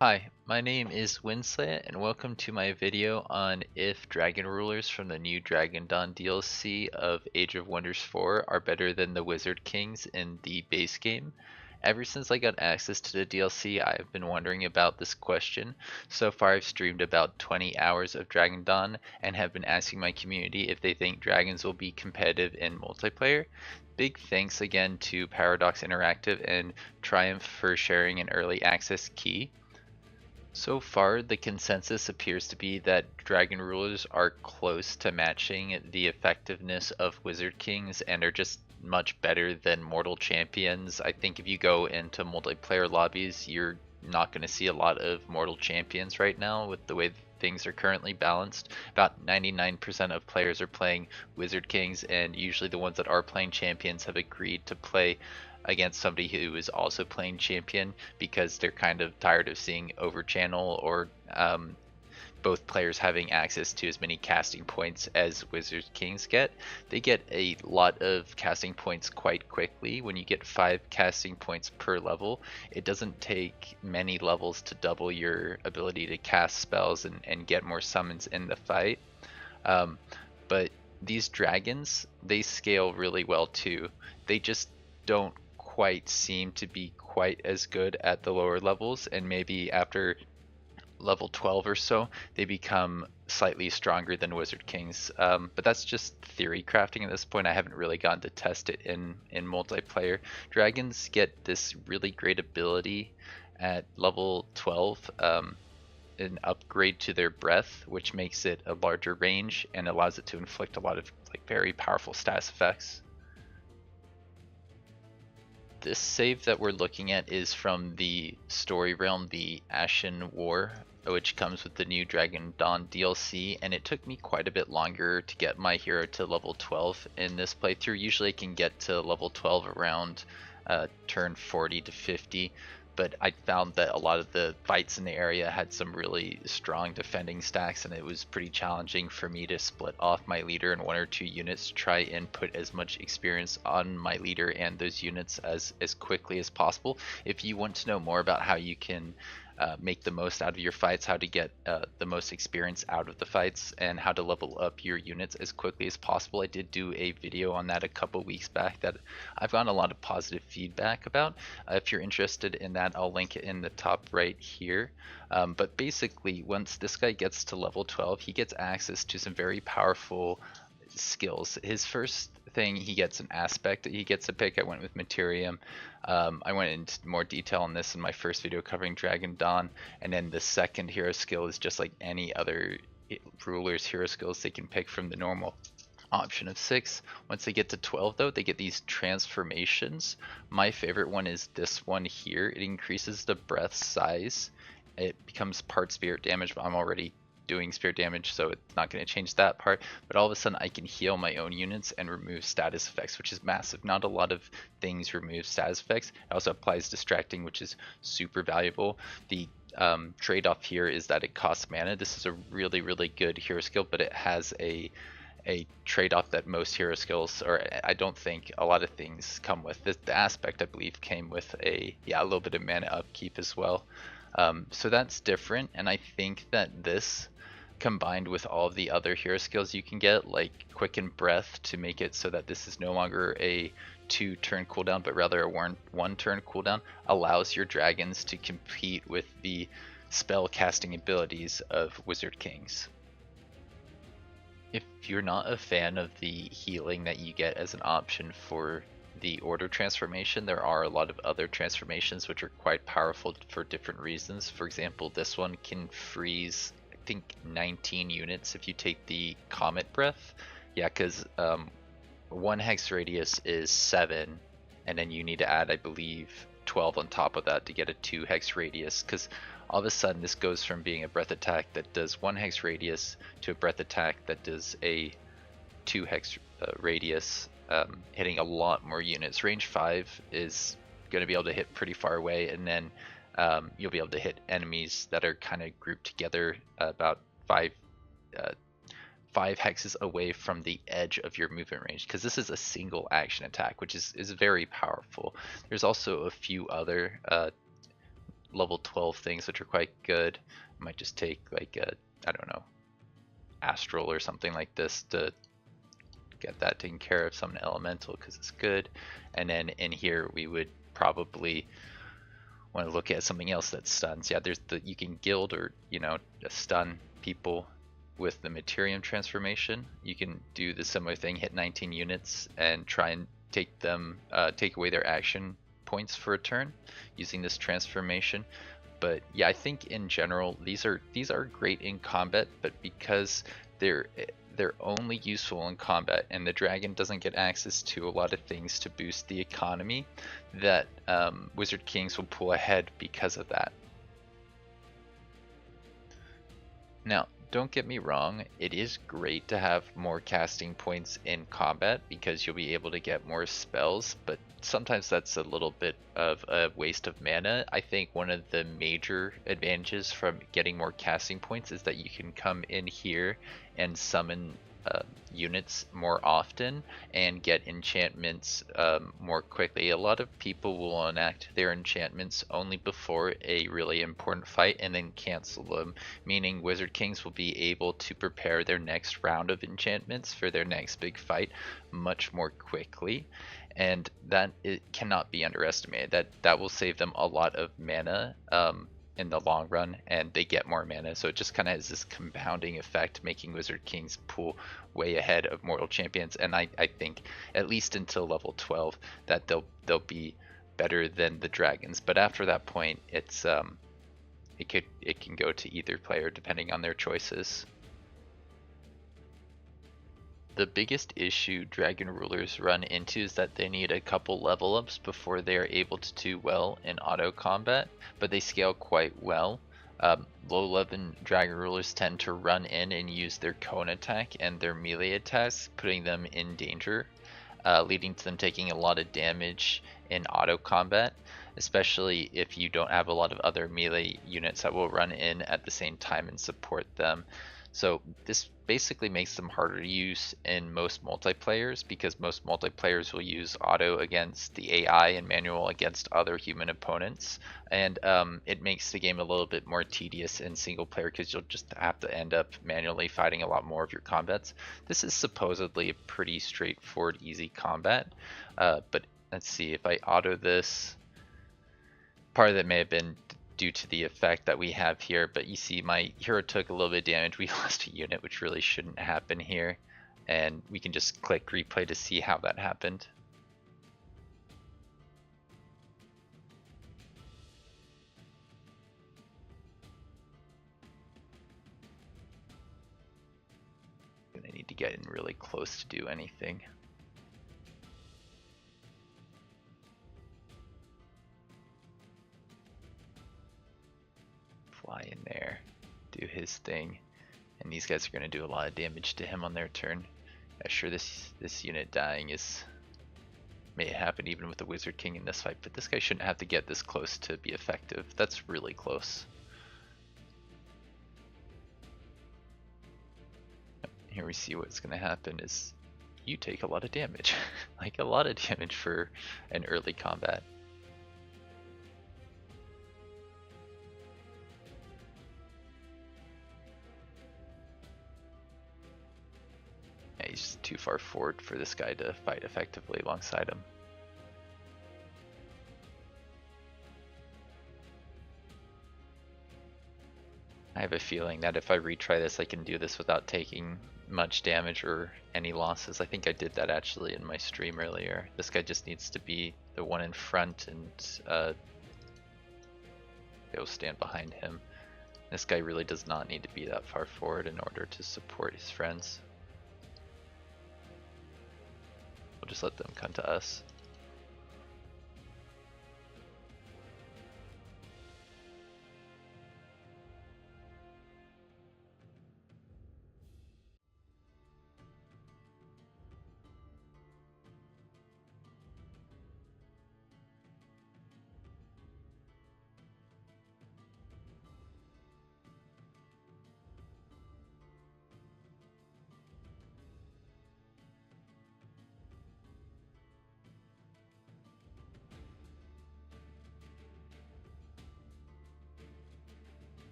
Hi, my name is Winslet, and welcome to my video on if Dragon Rulers from the new Dragon Dawn DLC of Age of Wonders 4 are better than the Wizard Kings in the base game. Ever since I got access to the DLC, I've been wondering about this question. So far, I've streamed about 20 hours of Dragon Dawn and have been asking my community if they think dragons will be competitive in multiplayer. Big thanks again to Paradox Interactive and Triumph for sharing an early access key. So far, the consensus appears to be that Dragon Rulers are close to matching the effectiveness of Wizard Kings and are just much better than Mortal Champions. I think if you go into multiplayer lobbies, you're not going to see a lot of Mortal Champions right now with the way things are currently balanced. About 99% of players are playing Wizard Kings, and usually the ones that are playing Champions have agreed to play against somebody who is also playing champion because they're kind of tired of seeing Overchannel or both players having access to as many casting points as Wizard Kings get. They get a lot of casting points quite quickly. When you get 5 casting points per level, it doesn't take many levels to double your ability to cast spells and get more summons in the fight. Um, but these dragons, they scale really well too. They just don't quite seem to be quite as good at the lower levels, and maybe after level 12 or so, they become slightly stronger than Wizard Kings. But that's just theory crafting at this point. I haven't really gotten to test it in multiplayer. Dragons get this really great ability at level 12. An upgrade to their breath, which makes it a larger range and allows it to inflict a lot of very powerful status effects. This save that we're looking at is from the story realm, the Ashen War, which comes with the new Dragon Dawn DLC, and it took me quite a bit longer to get my hero to level 12 in this playthrough. Usually I can get to level 12 around turn 40 to 50, but I found that a lot of the fights in the area had some really strong defending stacks, and it was pretty challenging for me to split off my leader in 1 or 2 units to try and put as much experience on my leader and those units as quickly as possible. If you want to know more about how you can make the most out of your fights, how to get the most experience out of the fights, and how to level up your units as quickly as possible, I did do a video on that a couple weeks back that I've gotten a lot of positive feedback about. If you're interested in that, I'll link it in the top right here. But basically, once this guy gets to level 12, he gets access to some very powerful skills. His first thing, he gets an aspect that he gets to pick. I went with Materium. I went into more detail on this in my first video covering Dragon Dawn. And then the second hero skill is just like any other ruler's hero skills they can pick from the normal option of 6. Once they get to 12 though, they get these transformations. My favorite one is this one here. It increases the breath size. It becomes part spirit damage, but I'm already doing spirit damage, so it's not going to change that part. But all of a sudden I can heal my own units and remove status effects, which is massive. Not a lot of things remove status effects. It also applies distracting, which is super valuable. The trade-off here is that it costs mana. This is a really, really good hero skill, but it has a trade-off that most hero skills, or I don't think a lot of things come with. The aspect, I believe, came with a little bit of mana upkeep as well. So that's different, and I think that this, combined with all of the other hero skills you can get, like Quicken Breath, to make it so that this is no longer a 2-turn cooldown, but rather a 1-turn cooldown, allows your dragons to compete with the spell casting abilities of Wizard Kings. If you're not a fan of the healing that you get as an option for the order transformation, there are a lot of other transformations which are quite powerful for different reasons. For example, this one can freeze, I think, 19 units if you take the Comet breath. Yeah, because 1 hex radius is 7, and then you need to add, I believe, 12 on top of that to get a 2 hex radius, because all of a sudden this goes from being a breath attack that does 1 hex radius to a breath attack that does a 2 hex radius, hitting a lot more units. Range 5 is going to be able to hit pretty far away, and then you'll be able to hit enemies that are kind of grouped together about 5 hexes away from the edge of your movement range, because this is a single action attack, which is very powerful. There's also a few other level 12 things, which are quite good. I might just take like a, I don't know, astral or something like this to get that taken care of, some elemental because it's good. And then in here we would probably want to look at something else that stuns. Yeah, there's the, you can guild or, you know, stun people with the Materium transformation. You can do the similar thing, hit 19 units and try and take them, take away their action points for a turn using this transformation. But yeah, I think in general these are great in combat, but because they're only useful in combat and the dragon doesn't get access to a lot of things to boost the economy, that Wizard Kings will pull ahead because of that. Now, don't get me wrong, it is great to have more casting points in combat because you'll be able to get more spells, but sometimes that's a little bit of a waste of mana. I think one of the major advantages from getting more casting points is that you can come in here and summon units more often and get enchantments more quickly. A lot of people will enact their enchantments only before a really important fight and then cancel them, meaning Wizard Kings will be able to prepare their next round of enchantments for their next big fight much more quickly. And that it cannot be underestimated. That will save them a lot of mana in the long run, and they get more mana, so it just kind of has this compounding effect, making Wizard Kings pull way ahead of Mortal Champions. And I think at least until level 12 that they'll be better than the dragons, but after that point it's it can go to either player depending on their choices. The biggest issue Dragon Rulers run into is that they need a couple level ups before they are able to do well in auto combat, but they scale quite well. Low level Dragon Rulers tend to run in and use their cone attack and their melee attacks, putting them in danger, leading to them taking a lot of damage in auto combat, especially if you don't have a lot of other melee units that will run in at the same time and support them. So this basically makes them harder to use in most multiplayers, because most multiplayers will use auto against the AI and manual against other human opponents, and it makes the game a little bit more tedious in single player because you'll just have to end up manually fighting a lot more of your combats. This is supposedly a pretty straightforward, easy combat, but let's see, if I auto this, part of that may have been due to the effect that we have here, but you see my hero took a little bit of damage. We lost a unit, which really shouldn't happen here, and we can just click replay to see how that happened. I need to get in really close to do anything. Fly in there, do his thing, and these guys are going to do a lot of damage to him on their turn. Sure, this unit dying may happen even with the Wizard King in this fight, but this guy shouldn't have to get this close to be effective. That's really close. Here we see what's going to happen is you take a lot of damage, like a lot of damage for an early combat. He's just too far forward for this guy to fight effectively alongside him. I have a feeling that if I retry this, I can do this without taking much damage or any losses. I think I did that actually in my stream earlier. This guy just needs to be the one in front and go stand behind him. This guy really does not need to be that far forward in order to support his friends. We'll just let them come to us.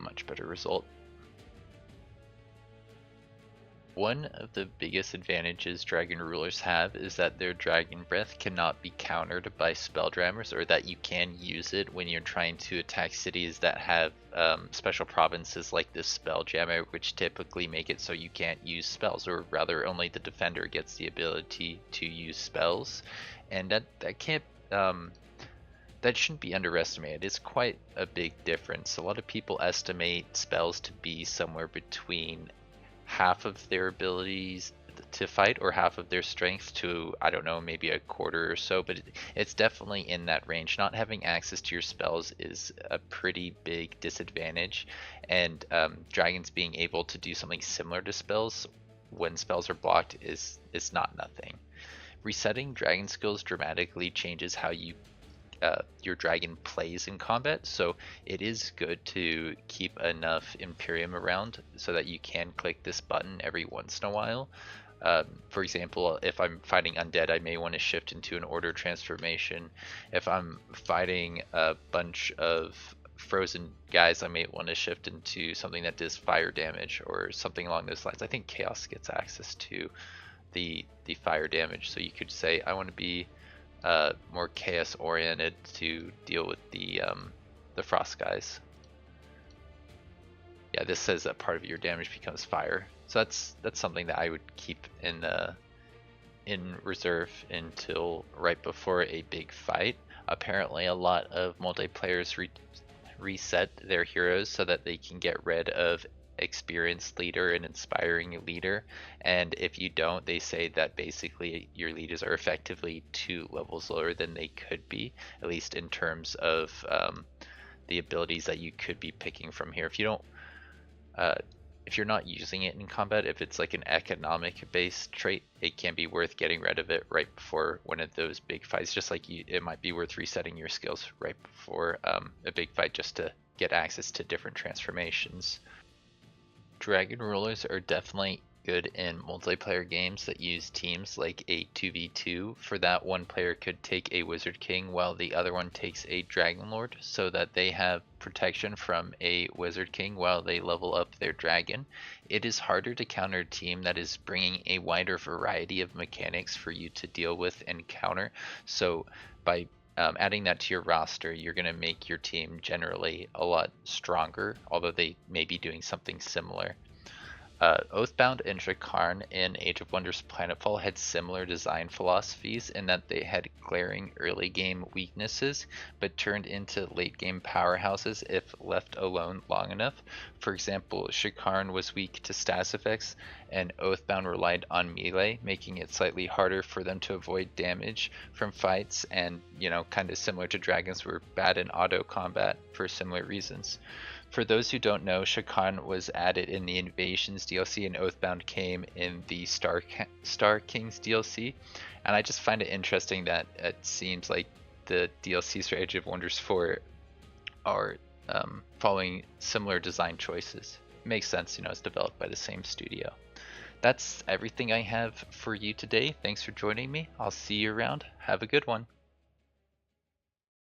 much better result. One of the biggest advantages Dragon Rulers have is that their Dragon Breath cannot be countered by Spelljammers, or that you can use it when you're trying to attack cities that have special provinces like this Spelljammer, which typically make it so you can't use spells, or rather only the defender gets the ability to use spells. And that can't that shouldn't be underestimated. It's quite a big difference. A lot of people estimate spells to be somewhere between half of their abilities to fight or half of their strength to, I don't know, maybe a quarter or so, but it's definitely in that range. Not having access to your spells is a pretty big disadvantage, and dragons being able to do something similar to spells when spells are blocked is not nothing. Resetting dragon skills dramatically changes how your dragon plays in combat, so it is good to keep enough Imperium around so that you can click this button every once in a while. For example, if I'm fighting undead, I may want to shift into an order transformation. If I'm fighting a bunch of frozen guys, I may want to shift into something that does fire damage or something along those lines. I think Chaos gets access to the fire damage, so you could say I want to be more chaos oriented to deal with the frost guys. Yeah, this says that part of your damage becomes fire, so that's something that I would keep in reserve until right before a big fight. Apparently, a lot of multiplayers reset their heroes so that they can get rid of experienced leader and inspiring leader, and if you don't, they say that basically your leaders are effectively 2 levels lower than they could be, at least in terms of the abilities that you could be picking from here. If you don't if you're not using it in combat, if it's like an economic based trait, it can be worth getting rid of it right before one of those big fights, just like it might be worth resetting your skills right before a big fight just to get access to different transformations. Dragon Rulers are definitely good in multiplayer games that use teams like a 2v2. For that, one player could take a Wizard King while the other one takes a Dragon Lord, so that they have protection from a Wizard King while they level up their dragon. It is harder to counter a team that is bringing a wider variety of mechanics for you to deal with and counter, so by adding that to your roster, you're going to make your team generally a lot stronger, although they may be doing something similar. Oathbound and Shakarn in Age of Wonders Planetfall had similar design philosophies in that they had glaring early game weaknesses, but turned into late game powerhouses if left alone long enough. For example, Shakarn was weak to status effects, and Oathbound relied on melee, making it slightly harder for them to avoid damage from fights, and, you know, kind of similar to dragons, were bad in auto combat for similar reasons. For those who don't know, Shakan was added in the Invasions DLC, and Oathbound came in the Star Kings DLC. And I just find it interesting that it seems like the DLCs for Age of Wonders 4 are following similar design choices. It makes sense, you know, it's developed by the same studio. That's everything I have for you today. Thanks for joining me. I'll see you around. Have a good one.